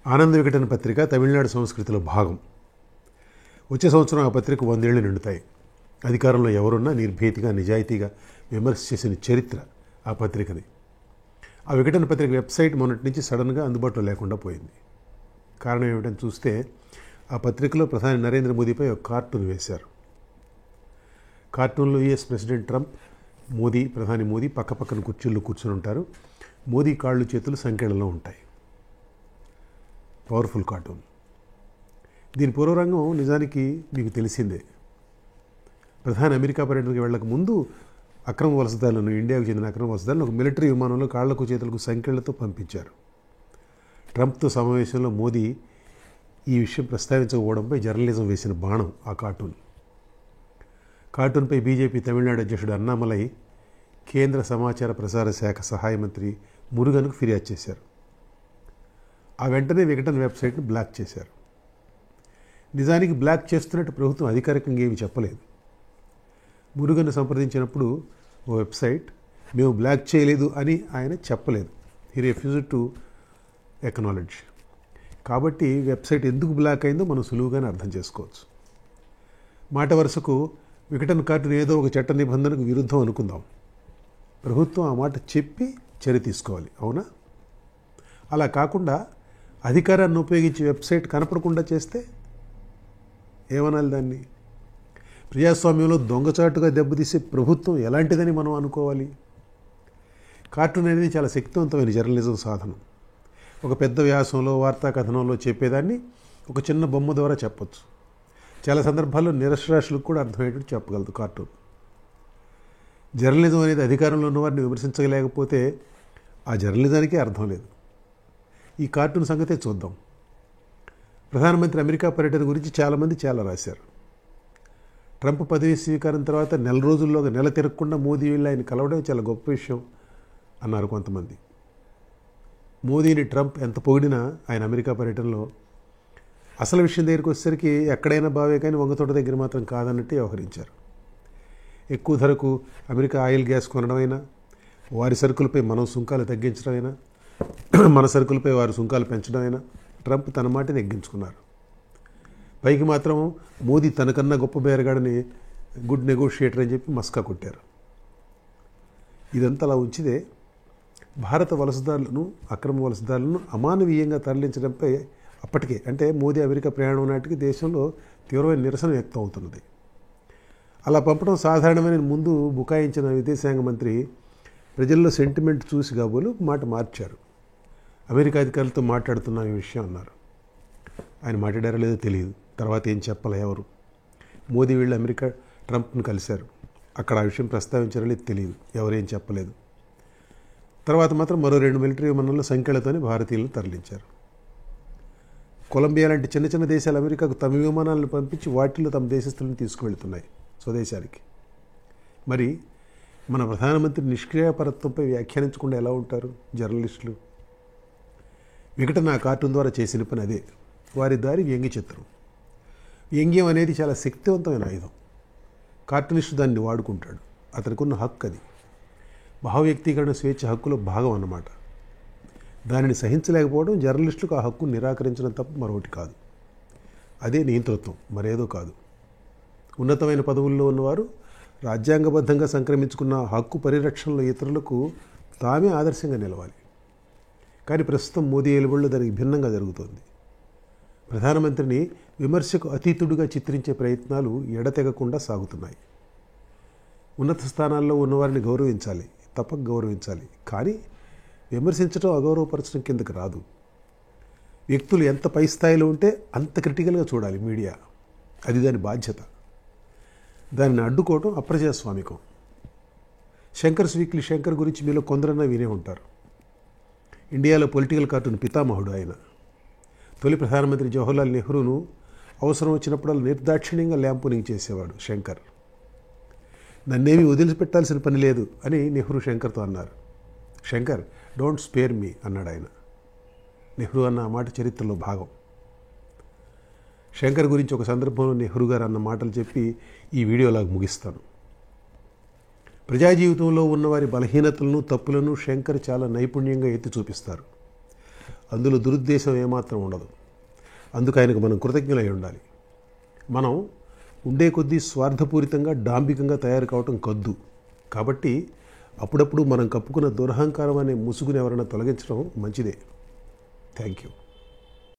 ఆనంద వికటన పత్రిక తమిళనాడు సంస్కృతిలో భాగం. వచ్చే సంవత్సరం ఆ పత్రిక 100 ఏళ్ళు నిండుతాయి. అధికారంలో ఎవరున్నా నిర్భీతిగా నిజాయితీగా విమర్శ చేసిన చరిత్ర ఆ పత్రికది. ఆ వికటన పత్రిక వెబ్సైట్ మొన్నటి నుంచి సడన్గా అందుబాటులో లేకుండా పోయింది. కారణం ఏమిటని చూస్తే ఆ పత్రికలో ప్రధాని నరేంద్ర మోదీపై ఒక కార్టూన్ వేశారు. కార్టూన్లో యుఎస్ ప్రెసిడెంట్ ట్రంప్, మోదీ, ప్రధాని మోదీ పక్కపక్కన కుర్చీల్లో కూర్చొని ఉంటారు. మోదీ కాళ్ళు చేతులు సంఖ్యలలో ఉంటాయి. Powerful cartoon. దీని పూర్వరంగం నిజానికి మీకు తెలిసిందే. ప్రధాని అమెరికా పర్యటనకు వెళ్ళక ముందు అక్రమ వలసదారులను, ఇండియాకు చెందిన అక్రమ వలసదారులను ఒక మిలిటరీ విమానంలో కాళ్లకు చేతులకు సంఖ్యలతో పంపించారు. ట్రంప్తో సమావేశంలో మోదీ ఈ విషయం ప్రస్తావించకపోవడంపై జర్నలిజం వేసిన బాణం ఆ కార్టూన్. కార్టూన్పై బీజేపీ తమిళనాడు అధ్యక్షుడు అన్నామలై కేంద్ర సమాచార ప్రసార శాఖ సహాయ మంత్రి మురుగన్కు ఫిర్యాదు చేశారు. ఆ వెంటనే వికటన్ వెబ్సైట్ను బ్లాక్ చేశారు. నిజానికి బ్లాక్ చేస్తున్నట్టు ప్రభుత్వం అధికారికంగా ఏమీ చెప్పలేదు. మురుగన్ను సంప్రదించినప్పుడు ఓ వెబ్సైట్ మేము బ్లాక్ చేయలేదు అని ఆయన చెప్పలేదు. He refused to acknowledge. కాబట్టి వెబ్సైట్ ఎందుకు బ్లాక్ అయిందో మనం సులువుగానే అర్థం చేసుకోవచ్చు. మాట వరుసకు వికటన్ కార్టూన్ ఏదో ఒక చట్ట నిబంధనకు విరుద్ధం అనుకుందాం. ప్రభుత్వం ఆ మాట చెప్పి చర్య తీసుకోవాలి, అవునా? అలా కాకుండా అధికారాన్ని ఉపయోగించి వెబ్సైట్ కనపడకుండా చేస్తే ఏమనాలి దాన్ని? ప్రజాస్వామ్యంలో దొంగచాటుగా దెబ్బతీసే ప్రభుత్వం ఎలాంటిదని మనం అనుకోవాలి? కార్టూన్ అనేది చాలా శక్తివంతమైన జర్నలిజం సాధనం. ఒక పెద్ద వ్యాసంలో, వార్తా కథనంలో చెప్పేదాన్ని ఒక చిన్న బొమ్మ ద్వారా చెప్పొచ్చు. చాలా సందర్భాల్లో నిరక్షరాస్యులకు కూడా అర్థమయ్యేటట్టు చెప్పగలదు కార్టూన్. జర్నలిజం అనేది అధికారంలో ఉన్నవారిని విమర్శించలేకపోతే ఆ జర్నలిజానికే అర్థం లేదు. ఈ కార్టూన్ సంగతే చూద్దాం. ప్రధానమంత్రి అమెరికా పర్యటన గురించి చాలామంది చాలా రాశారు. ట్రంప్ పదవి స్వీకారం తర్వాత నెల రోజుల్లోగా నెల తిరగకుండా మోదీ వెళ్ళి ఆయన కలవడం చాలా గొప్ప విషయం అన్నారు కొంతమంది. మోదీని ట్రంప్ ఎంత పొగిడినా ఆయన అమెరికా పర్యటనలో అసలు విషయం దగ్గరికి వచ్చేసరికి ఎక్కడైనా బావే కానీ వంగతోట దగ్గర మాత్రం కాదన్నట్టు వ్యవహరించారు. ఎక్కువ ధరకు అమెరికా ఆయిల్ గ్యాస్ కొనడమైనా, వారి సరుకులపై మనం సుంకాలు తగ్గించడమైనా, మన సరుకులపై వారి సుంకాలు పెంచడమైనా ట్రంప్ తన మాట నెగ్గించుకున్నారు. పైకి మాత్రం మోదీ తనకన్నా గొప్ప బేరగాడని, గుడ్ నెగోషియేటర్ అని చెప్పి మస్కా కొట్టారు. ఇదంతా అలా ఉంచితే భారత వలసదారులను, అక్రమ వలసదారులను అమానవీయంగా తరలించడంపై అప్పటికే, అంటే మోదీ అమెరికా ప్రయాణం నాటికి దేశంలో తీవ్రమైన నిరసన వ్యక్తం అవుతున్నది. అలా పంపడం సాధారణమైన ముందు బుకాయించిన విదేశాంగ మంత్రి ప్రజల్లో సెంటిమెంట్ చూసి కాబోలు మాట మార్చారు. అమెరికా అధికారులతో మాట్లాడుతున్న ఈ విషయం అన్నారు. ఆయన మాట్లాడారో లేదో తెలియదు. తర్వాత ఏం చెప్పాలి ఎవరు? మోదీ వీళ్ళు అమెరికా ట్రంప్ను కలిశారు. అక్కడ ఆ విషయం ప్రస్తావించారో లేదో తెలియదు. ఎవరేం చెప్పలేదు. తర్వాత మాత్రం మరో 2 మిలిటరీ విమానాల్లో సంఖ్యలతోనే భారతీయులను తరలించారు. కొలంబియా లాంటి చిన్న చిన్న దేశాలు అమెరికాకు తమ విమానాలను పంపించి వాటిల్లో తమ దేశస్తులను తీసుకువెళ్తున్నాయి స్వదేశానికి. మరి మన ప్రధానమంత్రి నిష్క్రియాపరత్వంపై వ్యాఖ్యానించకుండా ఎలా ఉంటారు జర్నలిస్టులు? వికటన ఆ కార్టూన్ ద్వారా చేసిన పని అదే. వారి దారి వ్యంగ్య చిత్రం. వ్యంగ్యం అనేది చాలా శక్తివంతమైన ఆయుధం. కార్టూనిస్టు దాన్ని వాడుకుంటాడు. అతనికి ఉన్న హక్కు అది. భావ వ్యక్తీకరణ స్వేచ్ఛ హక్కులో భాగం అన్నమాట. దానిని సహించలేకపోవడం జర్నలిస్టులకు ఆ హక్కును నిరాకరించడం తప్ప మరొకటి కాదు. అదే నియంతృత్వం, మరేదో కాదు. ఉన్నతమైన పదవుల్లో ఉన్నవారు రాజ్యాంగబద్ధంగా సంక్రమించుకున్న హక్కు పరిరక్షణలో ఇతరులకు తామే ఆదర్శంగా నిలవాలి. కానీ ప్రస్తుతం మోదీ ఏలుబడిలో దానికి భిన్నంగా జరుగుతోంది. ప్రధానమంత్రిని విమర్శకు అతీతుడిగా చిత్రించే ప్రయత్నాలు ఎడతెగకుండా సాగుతున్నాయి. ఉన్నత స్థానాల్లో ఉన్నవారిని గౌరవించాలి, తప్పక గౌరవించాలి. కానీ విమర్శించడం, అగౌరవపరచడం కిందకి రాదు. వ్యక్తులు ఎంత పై స్థాయిలో ఉంటే అంత క్రిటికల్గా చూడాలి మీడియా. అది దాని బాధ్యత. దానిని అడ్డుకోవడం అప్రజాస్వామికం. శంకర్స్ వీక్లీ శంకర్ గురించి మీలో కొందరన్నా వినే ఉంటారు. ఇండియాలో పొలిటికల్ కార్టూన్ పితామహుడు ఆయన. తొలి ప్రధానమంత్రి జవహర్లాల్ నెహ్రూను అవసరం వచ్చినప్పుడల్లా నిర్దాక్షిణ్యంగా ల్యాంపూనింగ్ చేసేవాడు శంకర్. నన్నేమీ వదిలిపెట్టాల్సిన పని లేదు అని నెహ్రూ శంకర్తో అన్నారు. శంకర్, డోంట్ స్పేర్ మీ అన్నాడు ఆయన. నెహ్రూ అన్న ఆ మాట చరిత్రలో భాగం. శంకర్ గురించి ఒక సందర్భంలో నెహ్రూ గారు అన్న మాటలు చెప్పి ఈ వీడియోలాగా ముగిస్తాను. ప్రజా జీవితంలో ఉన్నవారి బలహీనతలను, తప్పులను శంకర్ చాలా నైపుణ్యంగా ఎత్తి చూపిస్తారు. అందులో దురుద్దేశం ఏమాత్రం ఉండదు. అందుకు ఆయనకు మనం కృతజ్ఞులై ఉండాలి. మనం ఉండే కొద్దీ స్వార్థపూరితంగా డాంబికంగా తయారు కావటం కద్దు. కాబట్టి అప్పుడప్పుడు మనం కప్పుకున్న దురహంకారం అనే ముసుగుని ఎవరైనా తొలగించడం మంచిదే. Thank you.